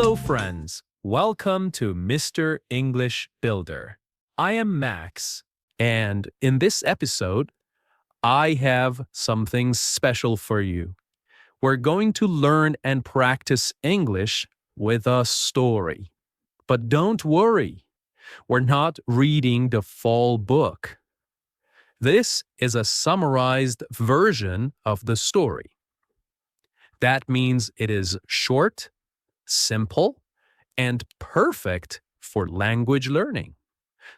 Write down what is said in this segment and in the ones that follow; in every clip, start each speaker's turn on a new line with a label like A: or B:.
A: Hello, friends. Welcome to Mr. English Builder. I am Max, and in this episode, I have something special for you. We're going to learn and practice English with a story. But don't worry, we're not reading the full book. This is a summarized version of the story. That means it is short, simple, and perfect for language learning.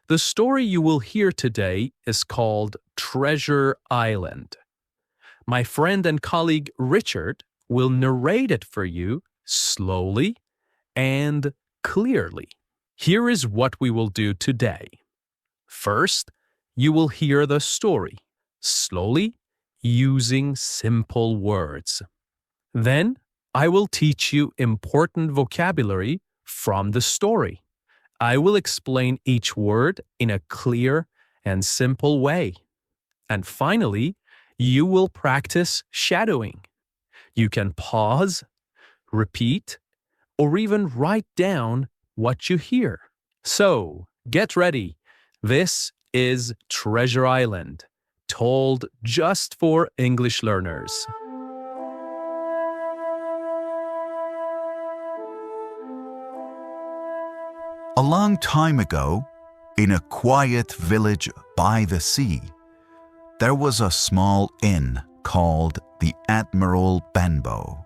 A: The story you will hear today is called Treasure Island. My friend and colleague Richard will narrate it for you slowly and clearly. Here is what we will do today. First, you will hear the story, slowly, using simple words. Then, I will teach you important vocabulary from the story. I will explain each word in a clear and simple way. And finally, you will practice shadowing. You can pause, repeat, or even write down what you hear. So, get ready. This is Treasure Island, told just for English learners.
B: A long time ago, in a quiet village by the sea, there was a small inn called the Admiral Benbow.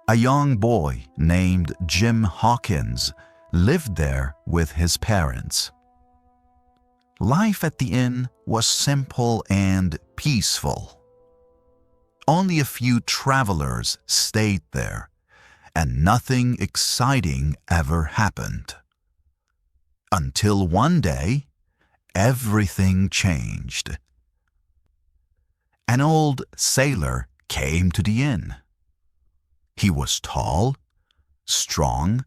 B: A young boy named Jim Hawkins lived there with his parents. Life at the inn was simple and peaceful. Only a few travelers stayed there, and nothing exciting ever happened. Until one day, everything changed. An old sailor came to the inn. He was tall, strong,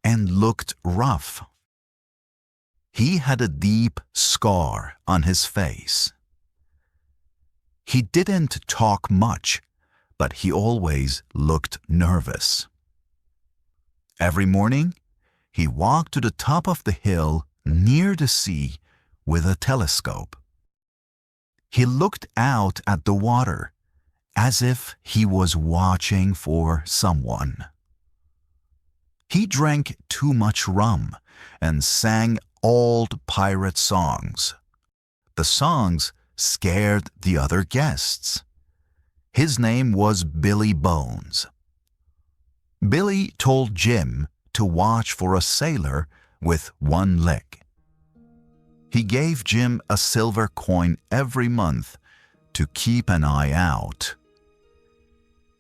B: and looked rough. He had a deep scar on his face. He didn't talk much, but he always looked nervous. Every morning, he walked to the top of the hill near the sea with a telescope. He looked out at the water as if he was watching for someone. He drank too much rum and sang old pirate songs. The songs scared the other guests. His name was Billy Bones. Billy told Jim to watch for a sailor with one leg. He gave Jim a silver coin every month to keep an eye out.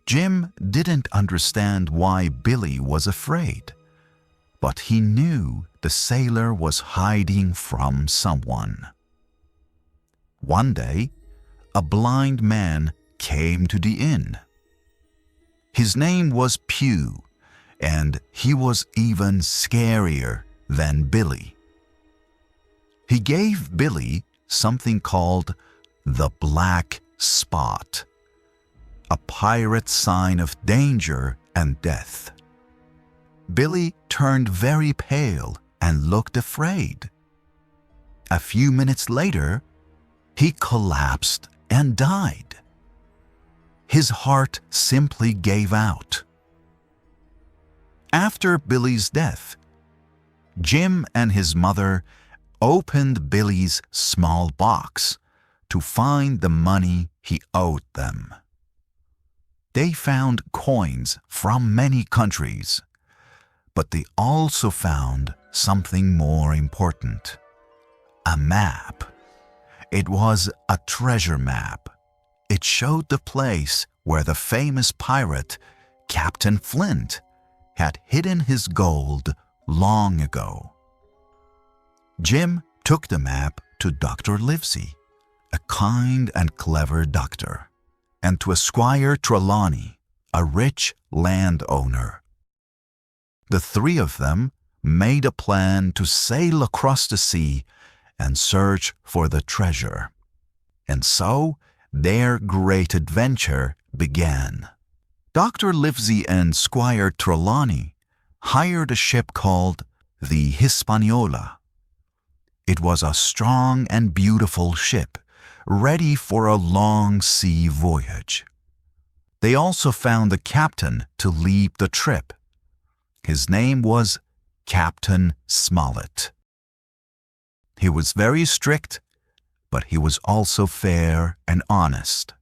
B: Jim didn't understand why Billy was afraid, but he knew the sailor was hiding from someone. One day, a blind man came to the inn. His name was Pew, and he was even scarier than Billy. He gave Billy something called the black spot, a pirate sign of danger and death. Billy turned very pale and looked afraid. A few minutes later, he collapsed and died. His heart simply gave out. After Billy's death, Jim and his mother opened Billy's small box to find the money he owed them. They found coins from many countries, but they also found something more important: a map. It was a treasure map. It showed the place where the famous pirate, Captain Flint, had hidden his gold long ago. Jim took the map to Dr. Livesey, a kind and clever doctor, and to Squire Trelawney, a rich landowner. The three of them made a plan to sail across the sea and search for the treasure. And so their great adventure began. Dr. Livesey and Squire Trelawney hired a ship called the Hispaniola. It was a strong and beautiful ship, ready for a long sea voyage. They also found the captain to lead the trip. His name was Captain Smollett. He was very strict, but he was also fair and honest.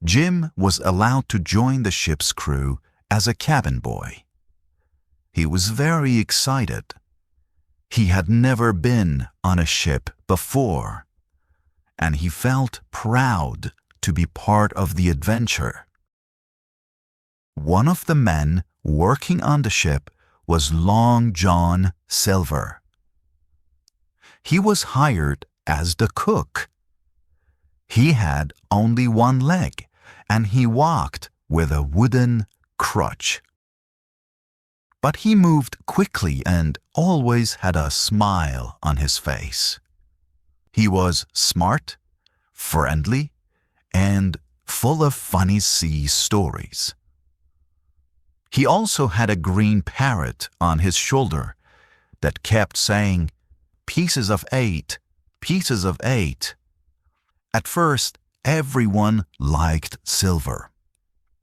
B: Jim was allowed to join the ship's crew as a cabin boy. He was very excited. He had never been on a ship before, and he felt proud to be part of the adventure. One of the men working on the ship was Long John Silver. He was hired as the cook. He had only one leg, and he walked with a wooden crutch. But he moved quickly and always had a smile on his face. He was smart, friendly, and full of funny sea stories. He also had a green parrot on his shoulder that kept saying, "Pieces of 8, pieces of 8." At first, everyone liked Silver.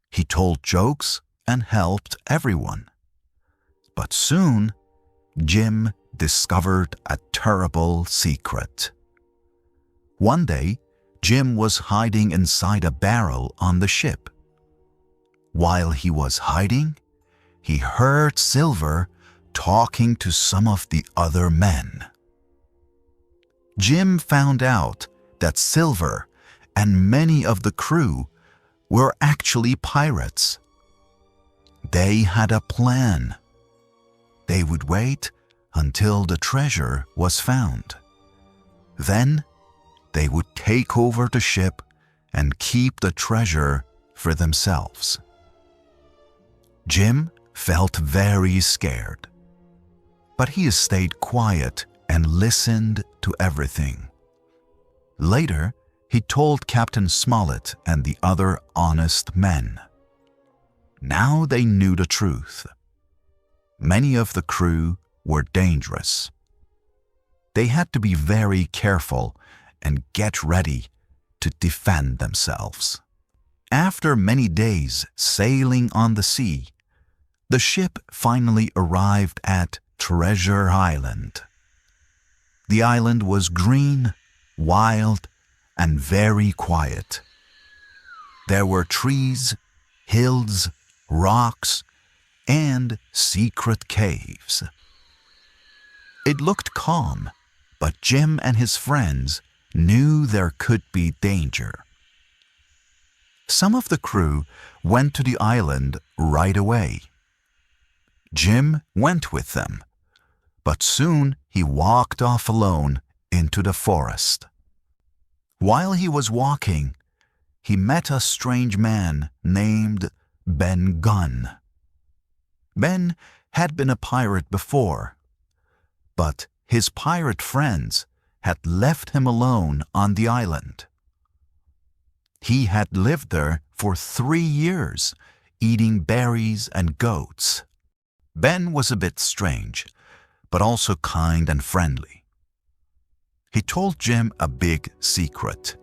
B: He told jokes and helped everyone. But soon, Jim discovered a terrible secret. One day, Jim was hiding inside a barrel on the ship. While he was hiding, he heard Silver talking to some of the other men. Jim found out that Silver and many of the crew were actually pirates. They had a plan. They would wait until the treasure was found. Then they would take over the ship and keep the treasure for themselves. Jim felt very scared, but he stayed quiet and listened to everything. Later, he told Captain Smollett and the other honest men. Now they knew the truth. Many of the crew were dangerous. They had to be very careful and get ready to defend themselves. After many days sailing on the sea, the ship finally arrived at Treasure Island. The island was green, wild, and very quiet. There were trees, hills, rocks, and secret caves. It looked calm, but Jim and his friends knew there could be danger. Some of the crew went to the island right away. Jim went with them, but soon he walked off alone into the forest. While he was walking, he met a strange man named Ben Gunn. Ben had been a pirate before, but his pirate friends had left him alone on the island. He had lived there for 3 years, eating berries and goats. Ben was a bit strange, but also kind and friendly. He told Jim a big secret.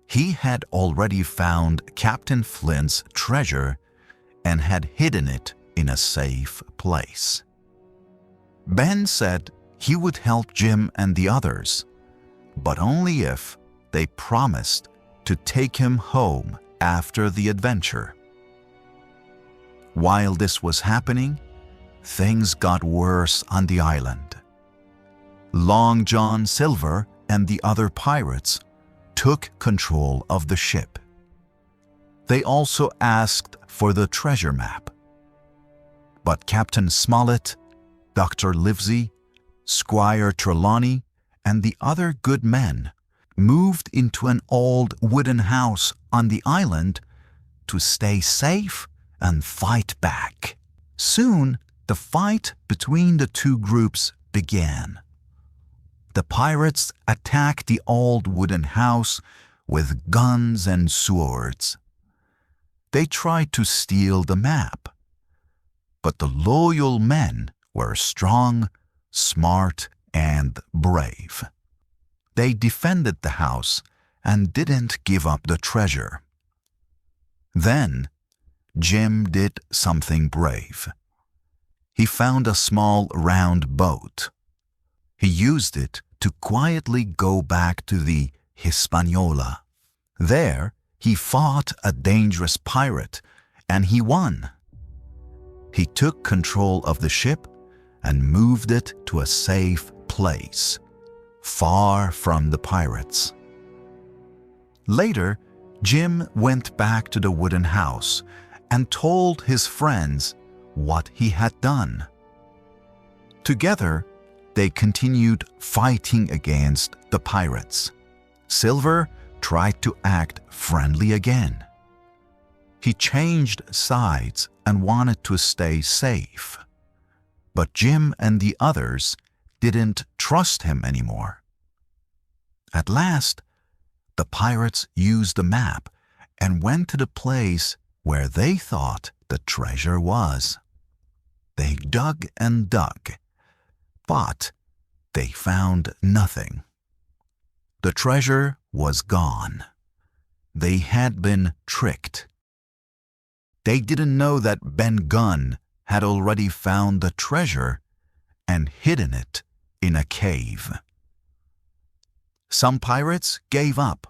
B: He had already found Captain Flint's treasure and had hidden it in a safe place. Ben said he would help Jim and the others, but only if they promised to take him home after the adventure. While this was happening, things got worse on the island. Long John Silver and the other pirates took control of the ship. They also asked for the treasure map. But Captain Smollett, Dr. Livesey, Squire Trelawney, and the other good men moved into an old wooden house on the island to stay safe and fight back. Soon, the fight between the two groups began. The pirates attacked the old wooden house with guns and swords. They tried to steal the map. But the loyal men were strong, smart, and brave. They defended the house and didn't give up the treasure. Then, Jim did something brave. He found a small round boat. He used it to quietly go back to the Hispaniola. There, he fought a dangerous pirate, and he won. He took control of the ship and moved it to a safe place, far from the pirates. Later, Jim went back to the wooden house and told his friends what he had done. Together, they continued fighting against the pirates. Silver tried to act friendly again. He changed sides and wanted to stay safe. But Jim and the others didn't trust him anymore. At last, the pirates used a map and went to the place where they thought the treasure was. They dug and dug, but they found nothing. The treasure was gone. They had been tricked. They didn't know that Ben Gunn had already found the treasure and hidden it in a cave. Some pirates gave up.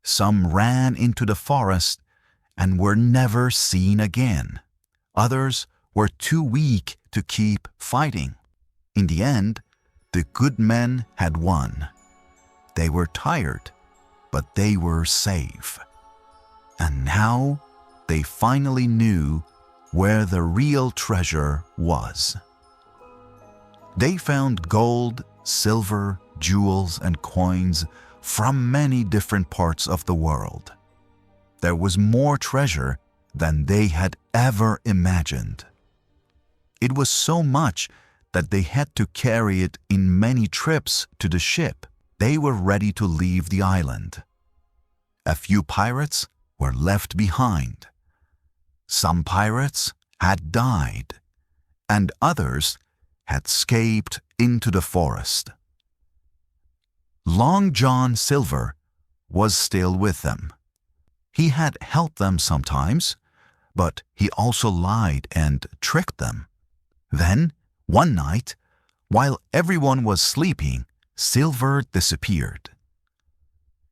B: Some ran into the forest and were never seen again. Others were too weak to keep fighting. In the end, the good men had won. They were tired, but they were safe. And now they finally knew where the real treasure was. They found gold, silver, jewels, and coins from many different parts of the world. There was more treasure than they had ever imagined. It was so much that they had to carry it in many trips to the ship. They were ready to leave the island. A few pirates were left behind. Some pirates had died, and others had escaped into the forest. Long John Silver was still with them. He had helped them sometimes, but he also lied and tricked them. Then, one night, while everyone was sleeping, Silver disappeared.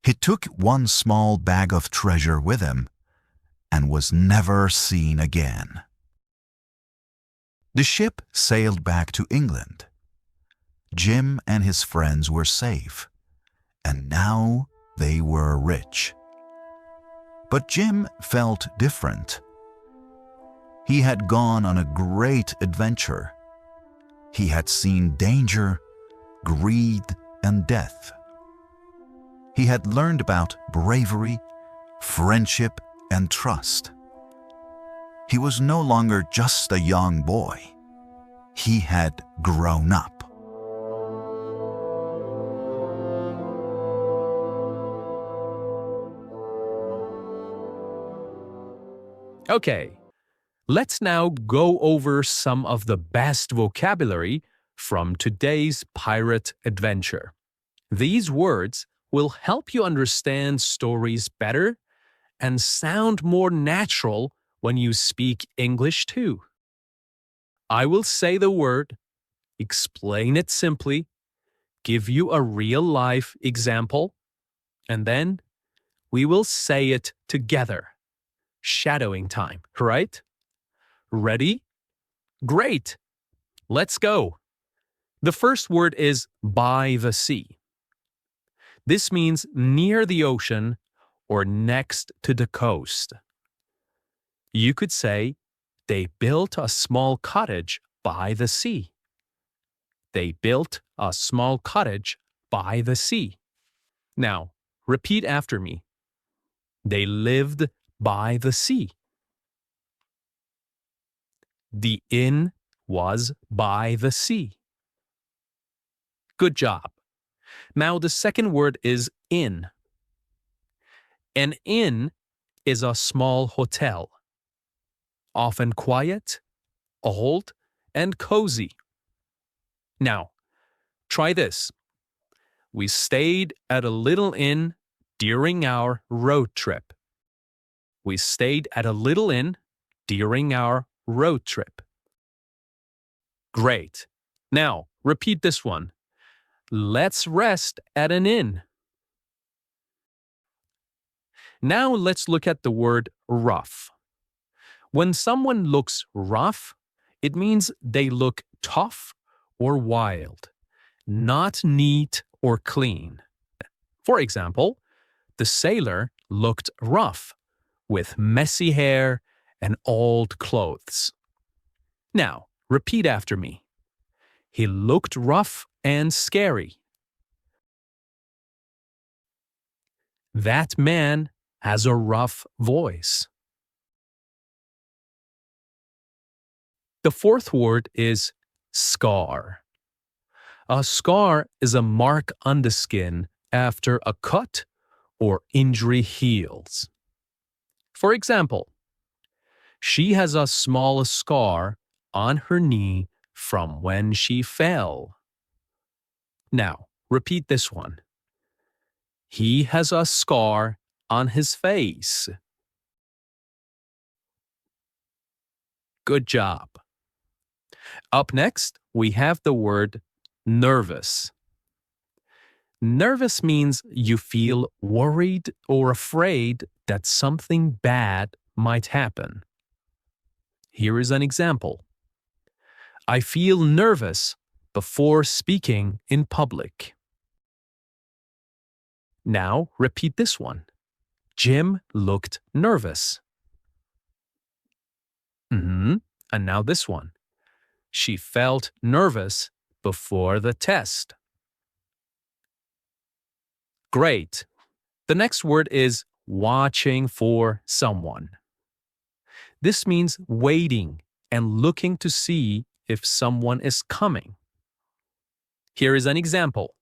B: He took one small bag of treasure with him and was never seen again. The ship sailed back to England. Jim and his friends were safe, and now they were rich. But Jim felt different. He had gone on a great adventure. He had seen danger, greed, and death. He had learned about bravery, friendship, and trust. He was no longer just a young boy. He had grown up.
A: Okay, let's now go over some of the best vocabulary from today's pirate adventure. These words will help you understand stories better and sound more natural when you speak English too. I will say the word, explain it simply, give you a real-life example, and then we will say it together. Shadowing time, right? Ready? Great! Let's go! The first word is by the sea. This means near the ocean or next to the coast. You could say, they built a small cottage by the sea. They built a small cottage by the sea. Now, repeat after me. They lived by the sea. The inn was by the sea. Good job. Now the second word is inn. An inn is a small hotel, often quiet, old, and cozy. Now, try this. We stayed at a little inn during our road trip. We stayed at a little inn during our road trip. Great. Now, repeat this one. Let's rest at an inn. Now let's look at the word rough. When someone looks rough, it means they look tough or wild, not neat or clean. For example, the sailor looked rough, with messy hair and old clothes. Now, repeat after me. He looked rough and scary. That man has a rough voice. The fourth word is scar. A scar is a mark on the skin after a cut or injury heals. For example, she has a small scar on her knee from when she fell. Now, repeat this one. He has a scar on his face. Good job. Up next, we have the word nervous. Nervous means you feel worried or afraid that something bad might happen. Here is an example. I feel nervous before speaking in public. Now repeat this one. Jim looked nervous. And now this one. She felt nervous before the test. Great. The next word is watching for someone. This means waiting and looking to see if someone is coming. Here is an example.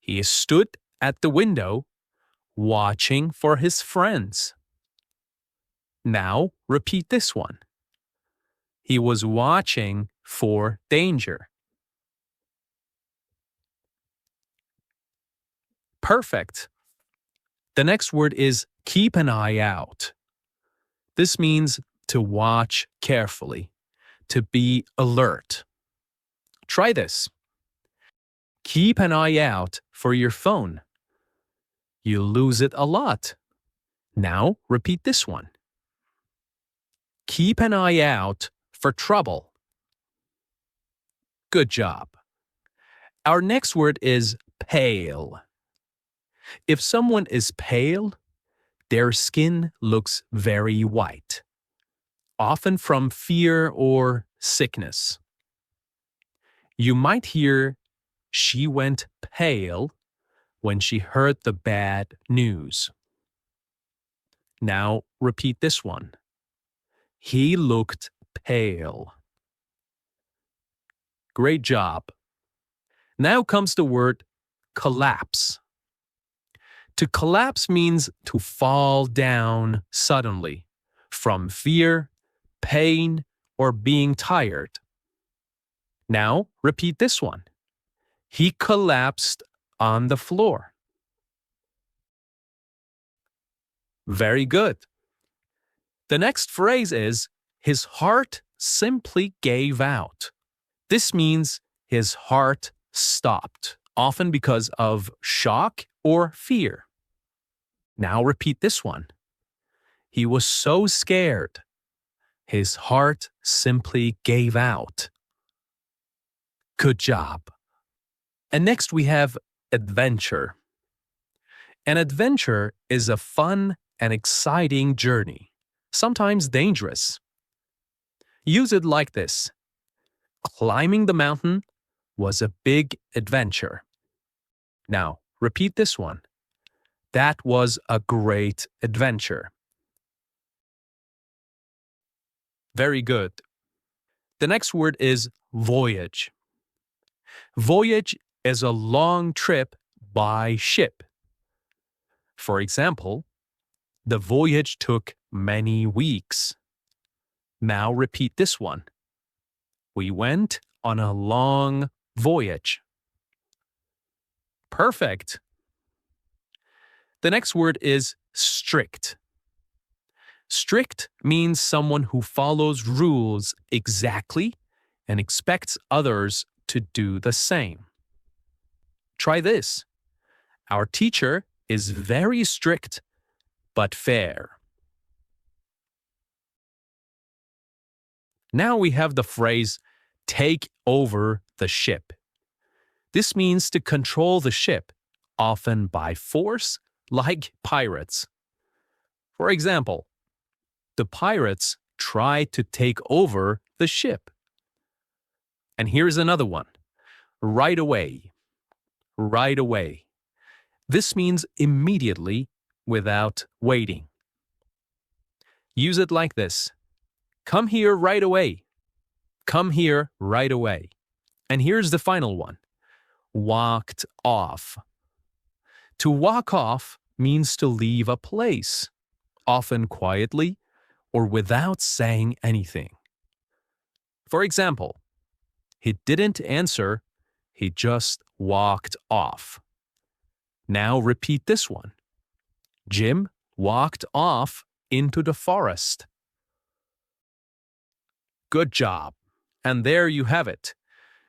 A: He stood at the window watching for his friends. Now repeat this one. He was watching for danger. Perfect. The next word is keep an eye out. This means to watch carefully, to be alert. Try this. Keep an eye out for your phone. You lose it a lot. Now repeat this one. Keep an eye out for trouble. Good job. Our next word is pale. If someone is pale, their skin looks very white, often from fear or sickness. You might hear, she went pale when she heard the bad news. Now repeat this one. He looked pale. Great job. Now comes the word collapse. To collapse means to fall down suddenly from fear, pain, or being tired. Now repeat this one. He collapsed on the floor. Very good. The next phrase is, his heart simply gave out. This means his heart stopped, often because of shock or fear. Now repeat this one. He was so scared. His heart simply gave out. Good job. And next we have adventure. An adventure is a fun and exciting journey, sometimes dangerous. Use it like this. Climbing the mountain was a big adventure. Now, repeat this one. That was a great adventure. Very good. The next word is voyage. Voyage is a long trip by ship. For example, the voyage took many weeks. Now repeat this one. We went on a long voyage. Perfect. The next word is strict. Strict means someone who follows rules exactly and expects others to do the same. Try this. Our teacher is very strict but fair. Now we have the phrase take over the ship. This means to control the ship, often by force, like pirates. For example, the pirates tried to take over the ship. And here's another one. Right away. Right away. This means immediately without waiting. Use it like this. Come here right away. Come here right away. And here's the final one. Walked off. To walk off means to leave a place, often quietly or without saying anything. For example, he didn't answer, he just walked off. Now repeat this one. Jim walked off into the forest. Good job. And there you have it.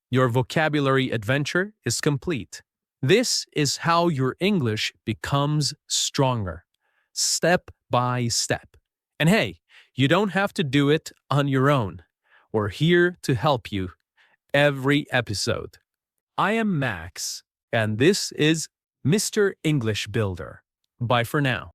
A: Your vocabulary adventure is complete. This is how your English becomes stronger, step by step. And hey, you don't have to do it on your own. We're here to help you every episode. I am Max, and this is Mr. English Builder. Bye for now.